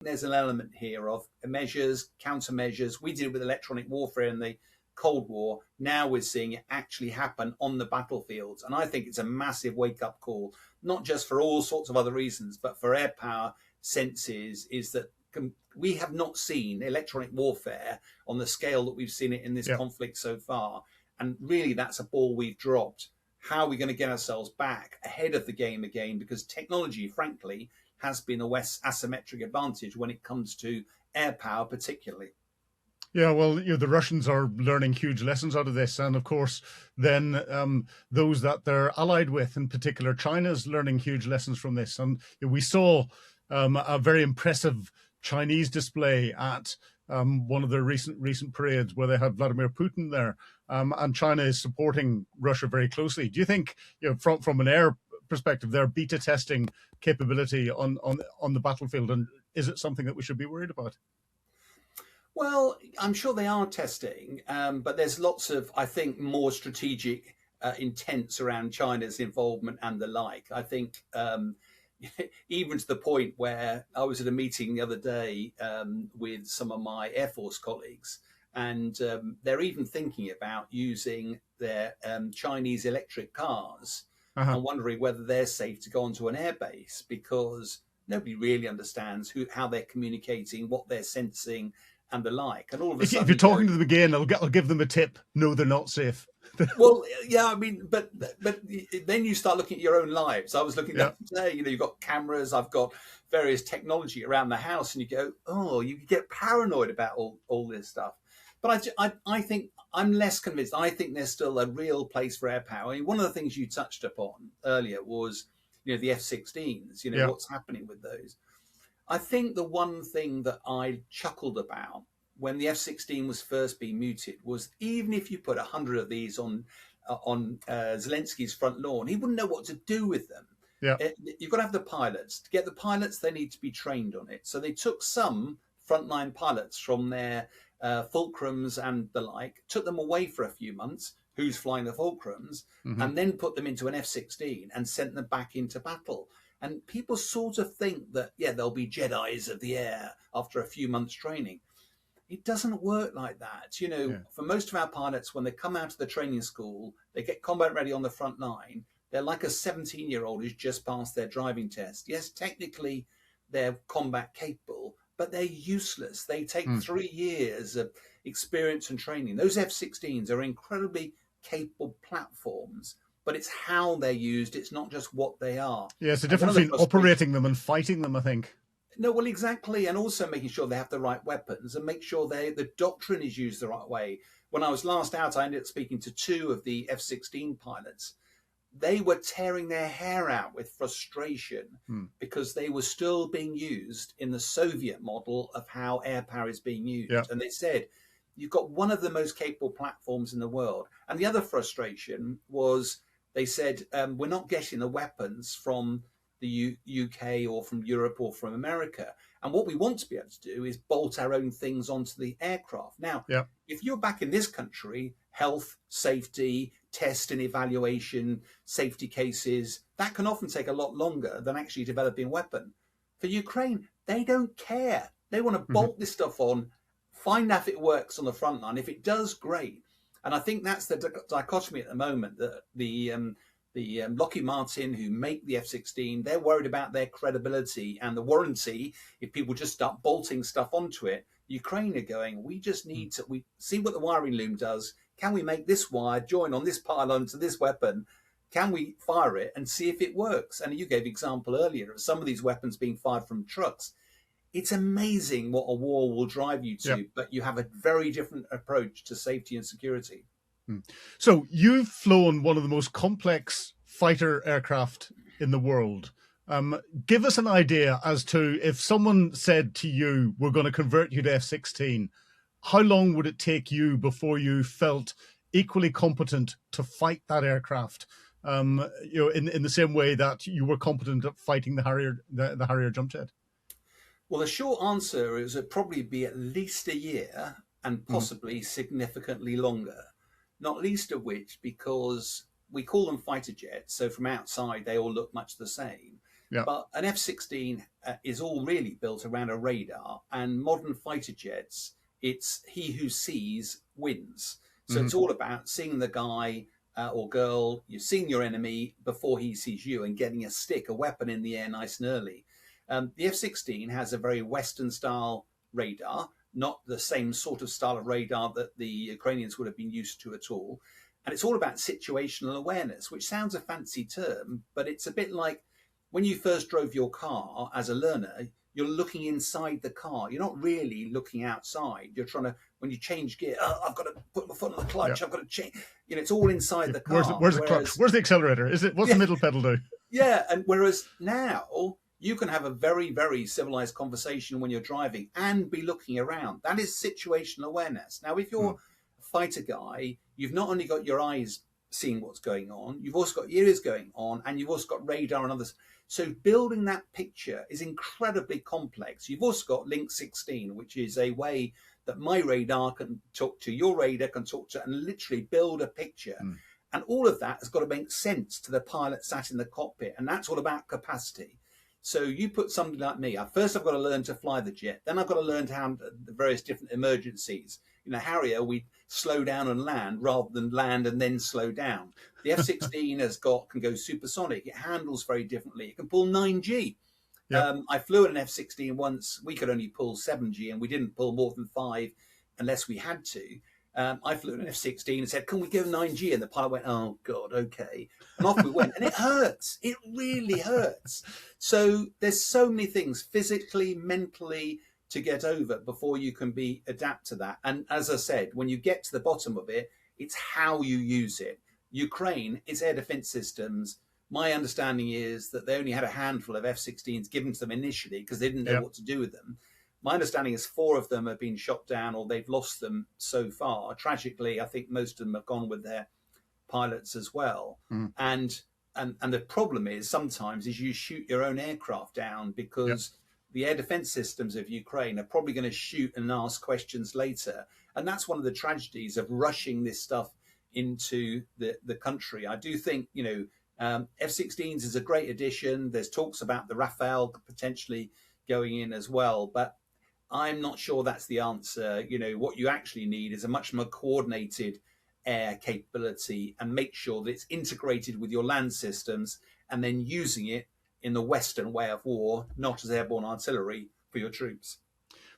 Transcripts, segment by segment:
There's an element here of measures, countermeasures. We did it with electronic warfare in the Cold War. Now we're seeing it actually happen on the battlefields. And I think it's a massive wake up call, not just for all sorts of other reasons, but for air power senses, is that we have not seen electronic warfare on the scale that we've seen it in this conflict so far. And really, that's a ball we've dropped. How are we going to get ourselves back ahead of the game again? Because technology, frankly, has been a asymmetric advantage when it comes to air power, particularly. Yeah, well, the Russians are learning huge lessons out of this, and of course, then those that they're allied with, in particular, China's learning huge lessons from this. And we saw a very impressive Chinese display at one of their recent parades where they had Vladimir Putin there, and China is supporting Russia very closely. Do you think, from an air perspective, they're beta testing capability on the battlefield, and is it something that we should be worried about? Well, I'm sure they are testing, but there's lots of, I think, more strategic intents around China's involvement and the like. I think even to the point where I was at a meeting the other day with some of my Air Force colleagues, and they're even thinking about using their Chinese electric cars and wondering whether they're safe to go onto an airbase, because nobody really understands how they're communicating, what they're sensing, and the like. And all of a sudden, if you're talking to them again, I'll give them a tip. No, they're not safe. Well, yeah, I mean, but then you start looking at your own lives. I was looking at today, you've got cameras, I've got various technology around the house, and you go, oh, you get paranoid about all this stuff. But I think I'm less convinced. I think there's still a real place for air power. I mean, one of the things you touched upon earlier was, the F-16s, what's happening with those. I think the one thing that I chuckled about when the F-16 was first being mooted was, even if you put 100 of these on Zelensky's front lawn, he wouldn't know what to do with them. Yeah. You've got to have the pilots. To get the pilots, they need to be trained on it. So they took some frontline pilots from their fulcrums and the like, took them away for a few months, who's flying the fulcrums, and then put them into an F-16 and sent them back into battle. And people sort of think that, they'll be Jedis of the air after a few months training. It doesn't work like that. For most of our pilots, when they come out of the training school, they get combat ready on the front line. They're like a 17-year-old who's just passed their driving test. Yes, technically they're combat capable, but they're useless. They take 3 years of experience and training. Those F-16s are incredibly capable platforms, but it's how they're used. It's not just what they are. Yeah, it's the difference between operating them and fighting them, I think. No, well, exactly. And also making sure they have the right weapons and make sure the doctrine is used the right way. When I was last out, I ended up speaking to 2 of the F-16 pilots. They were tearing their hair out with frustration because they were still being used in the Soviet model of how air power is being used. Yeah. And they said, you've got one of the most capable platforms in the world. And the other frustration was, they said, we're not getting the weapons from the UK or from Europe or from America. And what we want to be able to do is bolt our own things onto the aircraft. Now, if you're back in this country, health, safety, test and evaluation, safety cases, that can often take a lot longer than actually developing a weapon. For Ukraine, they don't care. They want to bolt this stuff on, find out if it works on the front line. If it does, great. And I think that's the dichotomy at the moment, that the Lockheed Martin, who make the F-16, they're worried about their credibility and the warranty if people just start bolting stuff onto it. Ukraine are going, we just need to see what the wiring loom does. Can we make this wire join on this pylon to this weapon? Can we fire it and see if it works? And you gave example earlier of some of these weapons being fired from trucks. It's amazing what a war will drive you to, but you have a very different approach to safety and security. So you've flown one of the most complex fighter aircraft in the world. Give us an idea as to, if someone said to you, we're going to convert you to F-16, how long would it take you before you felt equally competent to fight that aircraft? In the same way that you were competent at fighting the Harrier jump jet? Well, the short answer is it'd probably be at least a year and possibly significantly longer. Not least of which because we call them fighter jets. So from outside, they all look much the same. Yeah. But an F-16 is all really built around a radar, and modern fighter jets, it's he who sees wins. So Hmm. it's all about seeing the guy or girl, you're seeing your enemy before he sees you and getting a stick, a weapon in the air nice and early. The F-16 has a very Western style radar, not the same sort of style of radar that the Ukrainians would have been used to at all. And it's all about situational awareness, which sounds a fancy term, but it's a bit like when you first drove your car as a learner, you're looking inside the car. You're not really looking outside. You're trying to, when you change gear, oh, I've got to put my foot on the Yeah. clutch. I've got to change. It's all inside the Where's car. the clutch? Where's the accelerator? Is it, what's Yeah, the middle pedal do? yeah. And whereas now you can have a very, very civilized conversation when you're driving and be looking around. That is situational awareness. Now, if you're a fighter guy, you've not only got your eyes seeing what's going on, you've also got your ears going on, and you've also got radar and others. So building that picture is incredibly complex. You've also got Link 16, which is a way that my radar can talk to your radar, can talk to, and literally build a picture. And all of that has got to make sense to the pilot sat in the cockpit. And that's all about capacity. So you put somebody like me, first I've got to learn to fly the jet. Then I've got to learn to handle the various different emergencies. Harrier, we slow down and land rather than land and then slow down. The F-16 can go supersonic. It handles very differently. It can pull 9G. Yep. I flew in an F-16 once. We could only pull 7G, and we didn't pull more than 5 unless we had to. I flew in an F-16 and said, can we go 9G? And the pilot went, oh, God, okay. And off we went. And it hurts. It really hurts. So there's so many things physically, mentally, to get over before you can adapt to that. And as I said, when you get to the bottom of it, it's how you use it. Ukraine, its air defense systems, my understanding is that they only had a handful of F-16s given to them initially because they didn't know what to do with them. My understanding is 4 of them have been shot down or they've lost them so far. Tragically, I think most of them have gone with their pilots as well. And the problem is sometimes you shoot your own aircraft down because the air defense systems of Ukraine are probably going to shoot and ask questions later. And that's one of the tragedies of rushing this stuff into the country. I do think, F-16s is a great addition. There's talks about the Rafale potentially going in as well, but I'm not sure that's the answer. What you actually need is a much more coordinated air capability and make sure that it's integrated with your land systems and then using it in the Western way of war, not as airborne artillery for your troops.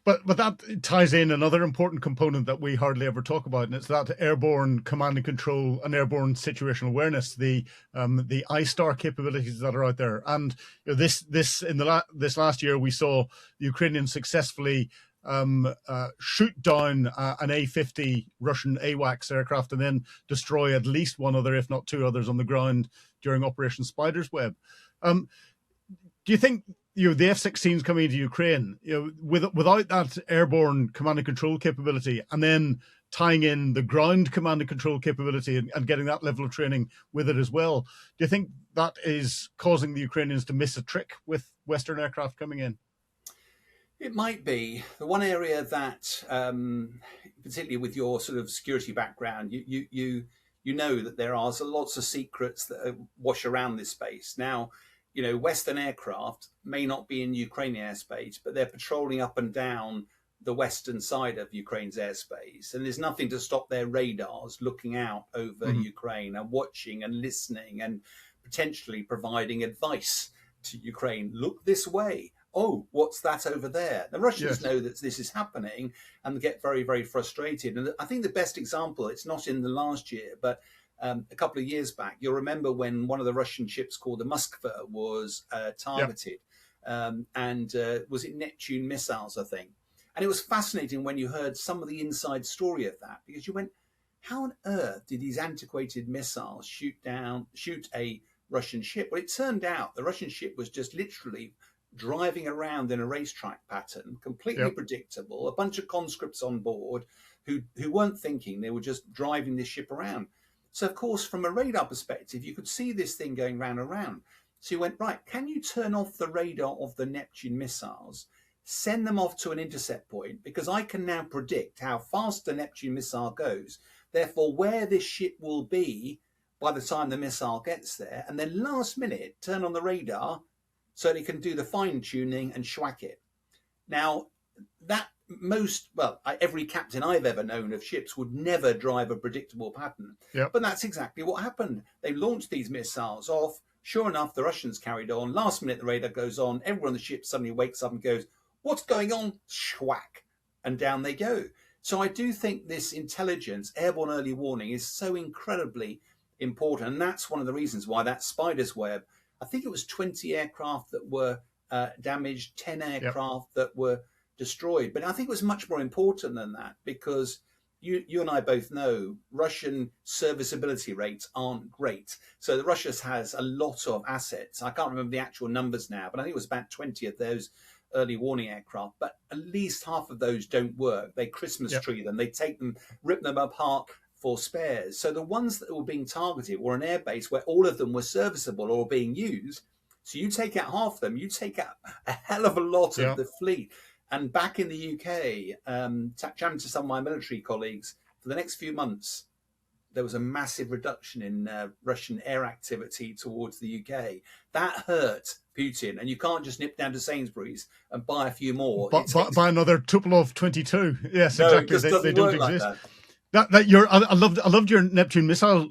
But that ties in another important component that we hardly ever talk about, and it's that airborne command and control and airborne situational awareness, the ISTAR capabilities that are out there. And this last year we saw the Ukrainians successfully shoot down an A-50 Russian AWACS aircraft and then destroy at least one other, if not 2 others, on the ground during Operation Spider's Web. Do you think the F-16s coming into Ukraine, without that airborne command and control capability, and then tying in the ground command and control capability and getting that level of training with it as well, do you think that is causing the Ukrainians to miss a trick with Western aircraft coming in? It might be. The one area that, particularly with your sort of security background, you know that there are lots of secrets that wash around this space. Now, Western aircraft may not be in Ukrainian airspace, but they're patrolling up and down the western side of Ukraine's airspace. And there's nothing to stop their radars looking out over Ukraine and watching and listening and potentially providing advice to Ukraine. Look this way. Oh, what's that over there? The Russians know that this is happening and they get very, very frustrated. And I think the best example, it's not in the last year, but a couple of years back, you'll remember when one of the Russian ships called the Moskva was targeted. And was it Neptune missiles, I think? And it was fascinating when you heard some of the inside story of that, because you went, how on earth did these antiquated missiles shoot a Russian ship? Well, it turned out the Russian ship was just literally driving around in a racetrack pattern, completely predictable, a bunch of conscripts on board who weren't thinking, they were just driving this ship around. So, of course, from a radar perspective, you could see this thing going round and round. So you went, right, can you turn off the radar of the Neptune missiles, send them off to an intercept point, because I can now predict how fast the Neptune missile goes, therefore where this ship will be by the time the missile gets there, and then last minute, turn on the radar so they can do the fine tuning and schwack it. Now, that every captain I've ever known of ships would never drive a predictable pattern. Yep. But that's exactly what happened. They launched these missiles off. Sure enough, the Russians carried on. Last minute, the radar goes on. Everyone on the ship suddenly wakes up and goes, "What's going on?" Schwack. And down they go. So I do think this intelligence, airborne early warning, is so incredibly important. And that's one of the reasons why that spider's web, I think it was 20 aircraft that were damaged, 10 aircraft that were destroyed. But I think it was much more important than that, because you and I both know Russian serviceability rates aren't great. So the Russia has a lot of assets. I can't remember the actual numbers now, but I think it was about 20 of those early warning aircraft. But at least half of those don't work. They Christmas tree them. They take them, rip them apart for spares. So the ones that were being targeted were an airbase where all of them were serviceable or being used. So you take out half of them, you take out a hell of a lot of the fleet. And back in the UK, chatting to some of my military colleagues, for the next few months, there was a massive reduction in Russian air activity towards the UK. That hurt Putin. And you can't just nip down to Sainsbury's and buy a few more. Buy another Tupolev 22. Yes, no, exactly. It just they don't like exist. That. I loved your Neptune missile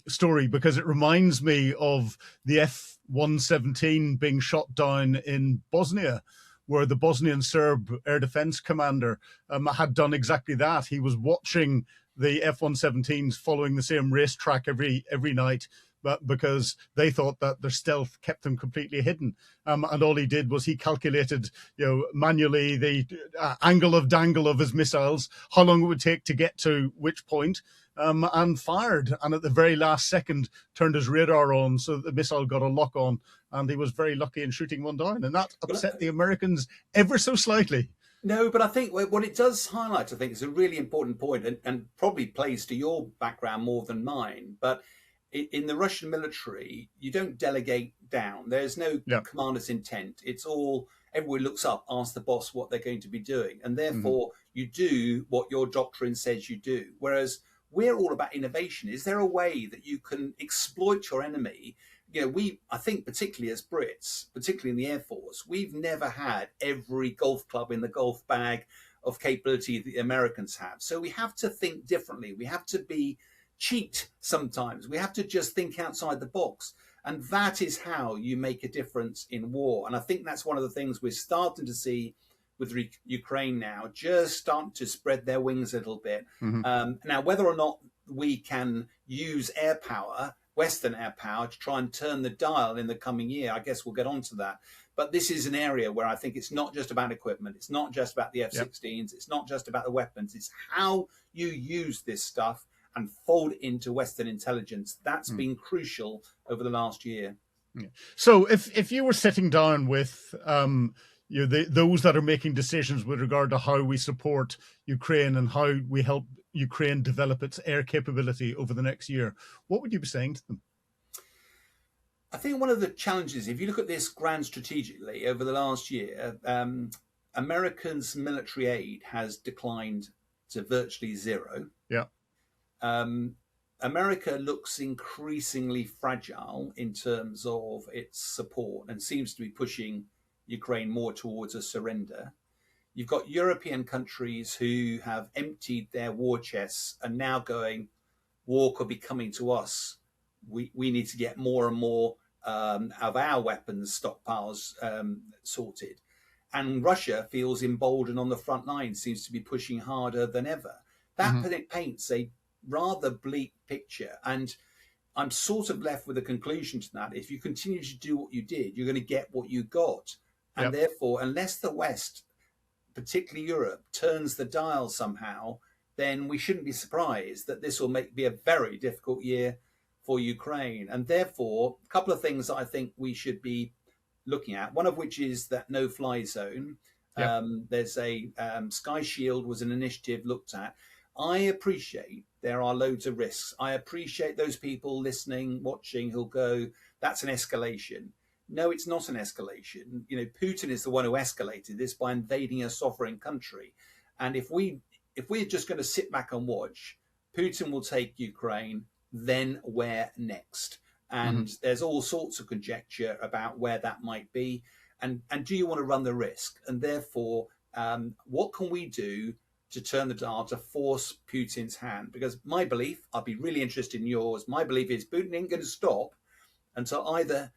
story, because it reminds me of the F-117 being shot down in Bosnia, where the Bosnian Serb air defense commander had done exactly that. He was watching the F-117s following the same racetrack every night, but because they thought that their stealth kept them completely hidden. And all he did was he calculated, manually the angle of dangle of his missiles, how long it would take to get to which point, and fired. And at the very last second, turned his radar on so that the missile got a lock on, and he was very lucky in shooting one down. And that upset the Americans ever so slightly. No, but I think what it does highlight, I think, is a really important point, and probably plays to your background more than mine. But in the Russian military, you don't delegate down. There's no commander's intent. It's all, everyone looks up, asks the boss what they're going to be doing. And therefore, you do what your doctrine says you do. Whereas we're all about innovation. Is there a way that you can exploit your enemy? I think particularly as Brits, particularly in the Air Force, we've never had every golf club in the golf bag of capability that the Americans have. So we have to think differently. We have to cheat sometimes. We have to just think outside the box. And that is how you make a difference in war. And I think that's one of the things we're starting to see with Ukraine now, just starting to spread their wings a little bit. Now, whether or not we can use air power, Western air power, to try and turn the dial in the coming year, I guess we'll get onto that. But this is an area where I think it's not just about equipment. It's not just about the F-16s. It's not just about the weapons. It's how you use this stuff and fold it into Western intelligence. That's been crucial over the last year. So if you were sitting down with those that are making decisions with regard to how we support Ukraine and how we help Ukraine develop its air capability over the next year, what would you be saying to them? I think one of the challenges, if you look at this grand strategically over the last year, Americans' military aid has declined to virtually zero. Yeah. America looks increasingly fragile in terms of its support and seems to be pushing Ukraine more towards a surrender. You've got European countries who have emptied their war chests and now going, war could be coming to us. We need to get more and more of our weapons stockpiles sorted. And Russia feels emboldened on the front line, seems to be pushing harder than ever. That paints a rather bleak picture. And I'm sort of left with a conclusion to that. If you continue to do what you did, you're going to get what you got. And therefore, unless the West, particularly Europe, turns the dial somehow, then we shouldn't be surprised that this will be a very difficult year for Ukraine. And therefore, a couple of things that I think we should be looking at, one of which is that no-fly zone. There's a Sky Shield was an initiative looked at. I appreciate there are loads of risks. I appreciate those people listening, watching, who'll go, that's an escalation. No, it's not an escalation. Putin is the one who escalated this by invading a sovereign country. And if we're just going to sit back and watch, Putin will take Ukraine, then where next? and there's all sorts of conjecture about where that might be, and do you want to run the risk? And therefore, what can we do to turn the dial to force Putin's hand? Because my belief, I'd be really interested in yours. My belief is Putin ain't going to stop until either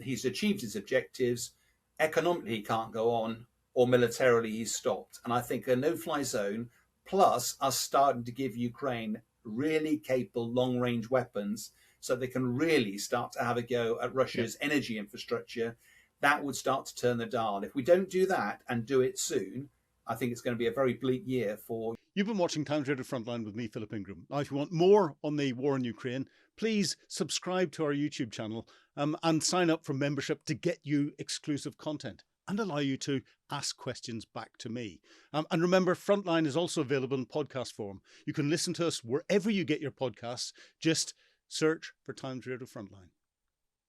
he's achieved his objectives, economically he can't go on, or militarily he's stopped. And I think a no-fly zone plus us starting to give Ukraine really capable long-range weapons so they can really start to have a go at Russia's energy infrastructure, that would start to turn the dial. If we don't do that and do it soon, I think it's going to be a very bleak year for... You've been watching Times Radio Frontline with me, Philip Ingram. Now, if you want more on the war in Ukraine, please subscribe to our YouTube channel and sign up for membership to get you exclusive content and allow you to ask questions back to me. And remember, Frontline is also available in podcast form. You can listen to us wherever you get your podcasts. Just search for Times Radio Frontline.